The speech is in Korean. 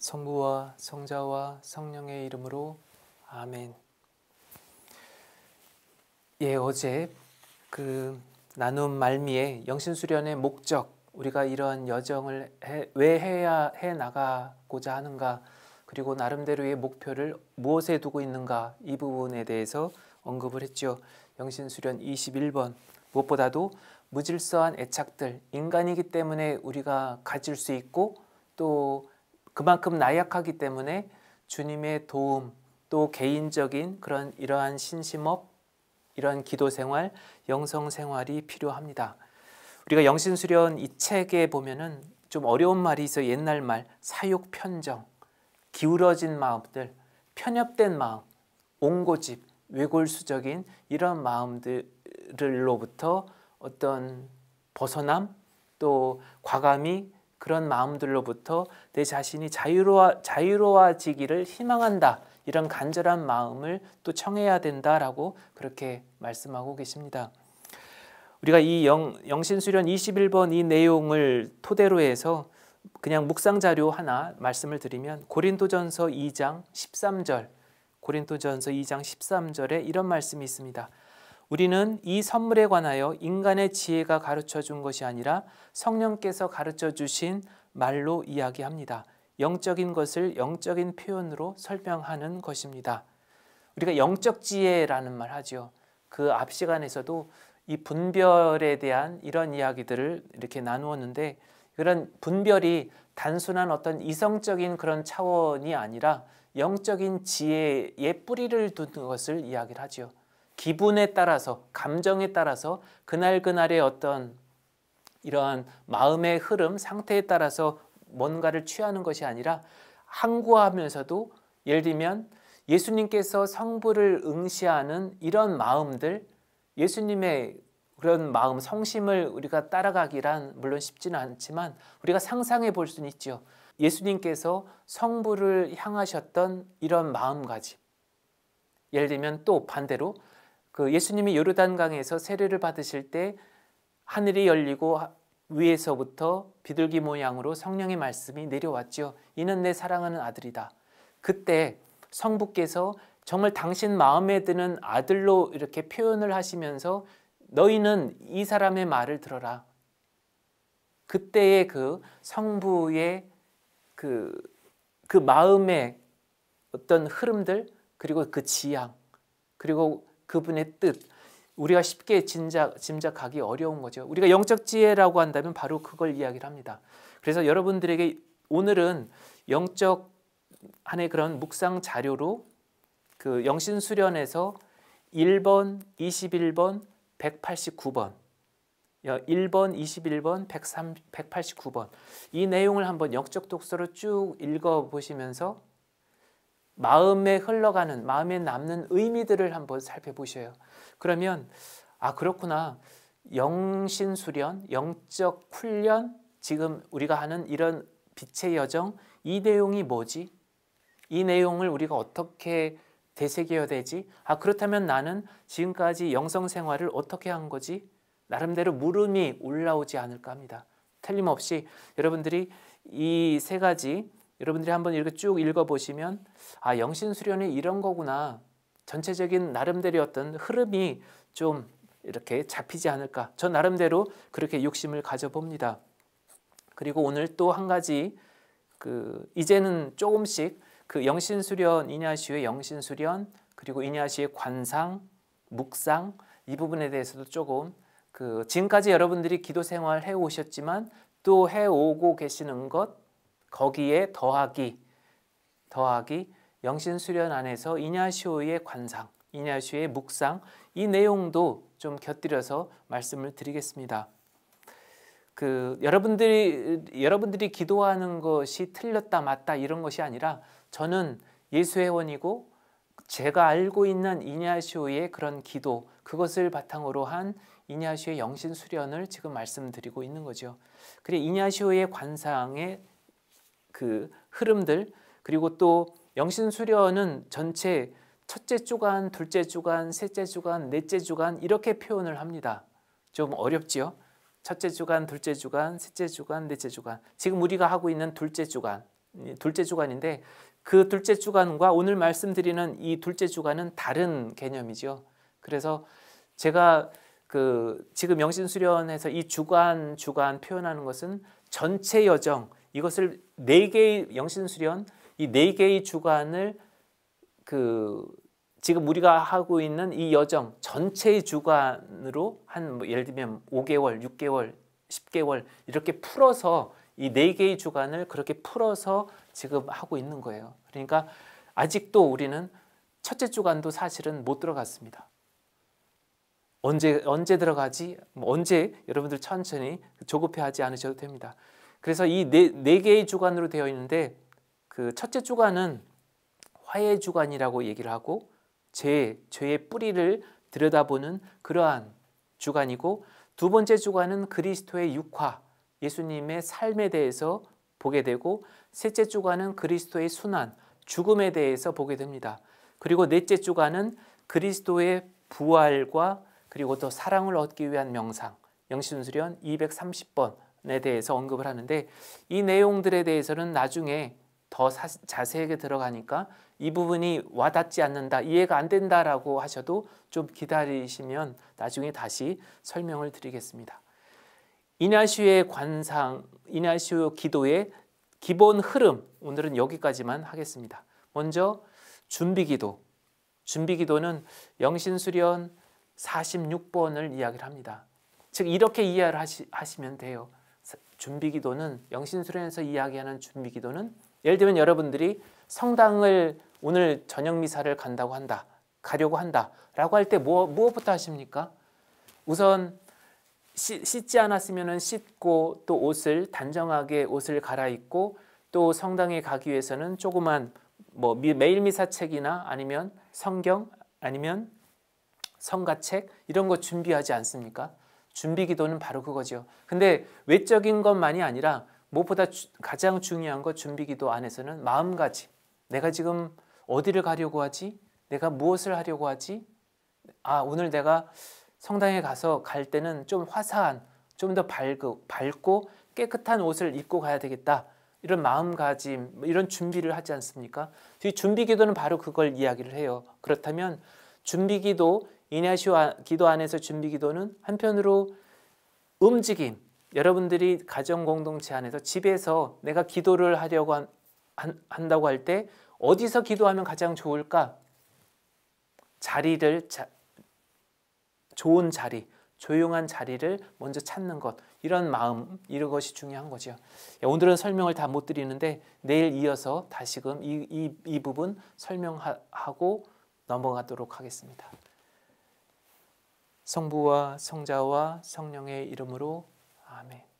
성부와 성자와 성령의 이름으로 아멘. 어제 나눔 말미에 영신수련의 목적, 우리가 이러한 여정을 왜 해 나가고자 하는가, 그리고 나름대로의 목표를 무엇에 두고 있는가, 이 부분에 대해서 언급을 했죠. 영신수련 21번, 무엇보다도 무질서한 애착들, 인간이기 때문에 우리가 가질 수 있고 또 그만큼 나약하기 때문에 주님의 도움, 또 개인적인 이러한 신심업, 이러한 기도생활, 영성생활이 필요합니다. 우리가 영신수련 이 책에 보면은 좀 어려운 말이 있어요. 옛날 말, 사욕편정, 기울어진 마음들, 편협된 마음, 옹고집, 외골수적인 이런 마음들로부터 어떤 벗어남, 또 과감히 그런 마음들로부터 내 자신이 자유로워지기를 희망한다, 이런 간절한 마음을 또 청해야 된다라고 그렇게 말씀하고 계십니다. 우리가 이 영신수련 21번 이 내용을 토대로 해서 그냥 묵상 자료 하나 말씀을 드리면, 고린도전서 2장 13절, 고린도전서 2장 13절에 이런 말씀이 있습니다. 우리는 이 선물에 관하여 인간의 지혜가 가르쳐 준 것이 아니라 성령께서 가르쳐 주신 말로 이야기합니다. 영적인 것을 영적인 표현으로 설명하는 것입니다. 우리가 영적 지혜라는 말 하죠. 그 앞 시간에서도 이 분별에 대한 이런 이야기들을 이렇게 나누었는데, 그런 분별이 단순한 어떤 이성적인 그런 차원이 아니라 영적인 지혜의 뿌리를 두는 것을 이야기를 하죠. 기분에 따라서, 감정에 따라서 그날그날의 어떤 이러한 마음의 흐름, 상태에 따라서 뭔가를 취하는 것이 아니라 항구하면서도, 예를 들면 예수님께서 성부를 응시하는 이런 마음들, 예수님의 그런 마음, 성심을 우리가 따라가기란 물론 쉽지는 않지만 우리가 상상해 볼 수는 있죠. 예수님께서 성부를 향하셨던 이런 마음가짐. 예를 들면 또 반대로 예수님이 요르단강에서 세례를 받으실 때 하늘이 열리고 위에서부터 비둘기 모양으로 성령의 말씀이 내려왔죠. 이는 내 사랑하는 아들이다. 그때 성부께서 정말 당신 마음에 드는 아들로 이렇게 표현을 하시면서 너희는 이 사람의 말을 들어라. 그때의 그 성부의 그 마음의 어떤 흐름들, 그리고 그 지향, 그리고 그분의 뜻, 우리가 쉽게 짐작하기 어려운 거죠. 우리가 영적 지혜라고 한다면 바로 그걸 이야기를 합니다. 그래서 여러분들에게 오늘은 영적 한의 그런 묵상 자료로 영신수련에서 1번, 21번, 189번, 1번, 21번, 189번 이 내용을 한번 영적 독서로 쭉 읽어보시면서 마음에 흘러가는, 마음에 남는 의미들을 한번 살펴보셔요. 그러면 그렇구나, 영신수련, 영적 훈련, 지금 우리가 하는 이런 빛의 여정, 이 내용이 뭐지? 이 내용을 우리가 어떻게 되새겨야 되지? 그렇다면 나는 지금까지 영성생활을 어떻게 한 거지? 나름대로 물음이 올라오지 않을까 합니다. 틀림없이 여러분들이 이 세 가지 여러분들이 한번 이렇게 쭉 읽어보시면 영신수련이 이런 거구나, 전체적인 나름대로 어떤 흐름이 좀 이렇게 잡히지 않을까, 저 나름대로 그렇게 욕심을 가져봅니다. 그리고 오늘 또 한 가지, 이제는 조금씩 영신수련, 이냐시의 영신수련, 그리고 이냐시의 관상, 묵상, 이 부분에 대해서도 조금 지금까지 여러분들이 기도생활 해오셨지만 또 해오고 계시는 것, 거기에 더하기 영신수련 안에서 이냐시오의 관상, 이냐시오의 묵상, 이 내용도 좀 곁들여서 말씀을 드리겠습니다. 여러분들이 기도하는 것이 틀렸다 맞다 이런 것이 아니라, 저는 예수 회원이고 제가 알고 있는 이냐시오의 그런 기도, 그것을 바탕으로 한 이냐시오의 영신수련을 지금 말씀드리고 있는 거죠. 그래, 이냐시오의 관상의 흐름들, 그리고 또 영신수련은 전체 첫째 주간, 둘째 주간, 셋째 주간, 넷째 주간 이렇게 표현을 합니다. 좀 어렵지요? 첫째 주간, 둘째 주간, 셋째 주간, 넷째 주간. 지금 우리가 하고 있는 둘째 주간, 둘째 주간인데 그 둘째 주간과 오늘 말씀드리는 이 둘째 주간은 다른 개념이죠. 그래서 제가 지금 영신수련에서 이 주간 표현하는 것은 전체 여정, 이것을 4개의 영신수련, 이 4개의 주간을 지금 우리가 하고 있는 이 여정 전체의 주간으로 뭐 예를 들면 5개월, 6개월, 10개월 이렇게 풀어서 이 4개의 주간을 그렇게 풀어서 지금 하고 있는 거예요. 그러니까 아직도 우리는 첫째 주간도 사실은 못 들어갔습니다. 언제 들어가지? 언제? 여러분들 천천히 조급해하지 않으셔도 됩니다. 그래서 이 네 개의 주간으로 되어 있는데 그 첫째 주간은 화해 주간이라고 얘기를 하고 죄의 뿌리를 들여다보는 그러한 주간이고, 두 번째 주간은 그리스도의 육화, 예수님의 삶에 대해서 보게 되고, 셋째 주간은 그리스도의 순환, 죽음에 대해서 보게 됩니다. 그리고 넷째 주간은 그리스도의 부활과 그리고 또 사랑을 얻기 위한 명상, 영신수련 230번에 대해서 언급을 하는데, 이 내용들에 대해서는 나중에 더 자세하게 들어가니까 이 부분이 와닿지 않는다, 이해가 안 된다라고 하셔도 좀 기다리시면 나중에 다시 설명을 드리겠습니다. 이냐시오의 이냐시오 기도의 기본 흐름, 오늘은 여기까지만 하겠습니다. 먼저 준비기도. 준비기도는 영신수련 46번을 이야기를 합니다. 즉 이렇게 이해를 하시면 돼요. 준비기도는, 영신수련에서 이야기하는 준비기도는, 예를 들면 여러분들이 성당을 오늘 저녁 미사를 가려고 한다 라고 할 때 무엇부터 하십니까? 우선 씻지 않았으면 씻고, 또 단정하게 옷을 갈아입고, 또 성당에 가기 위해서는 조그만 매일 미사책이나 아니면 성경 아니면 성가책 이런 거 준비하지 않습니까? 준비기도는 바로 그거죠. 근데 외적인 것만이 아니라 무엇보다 가장 중요한 것, 준비기도 안에서는 마음가짐. 내가 지금 어디를 가려고 하지? 내가 무엇을 하려고 하지? 오늘 내가 성당에 갈 때는 좀 화사한, 좀 더 밝고 깨끗한 옷을 입고 가야 되겠다. 이런 마음가짐, 이런 준비를 하지 않습니까? 이 준비기도는 바로 그걸 이야기를 해요. 그렇다면 준비기도, 이냐시오 기도 안에서 준비기도는 한편으로 움직임, 여러분들이 가정공동체 안에서 집에서 내가 기도를 하려고 한다고 할 때 어디서 기도하면 가장 좋을까? 좋은 자리, 조용한 자리를 먼저 찾는 것, 이런 마음, 이런 것이 중요한 거죠. 오늘은 설명을 다 못 드리는데 내일 이어서 다시금 이 부분 설명하고 넘어가도록 하겠습니다. 성부와 성자와 성령의 이름으로 아멘.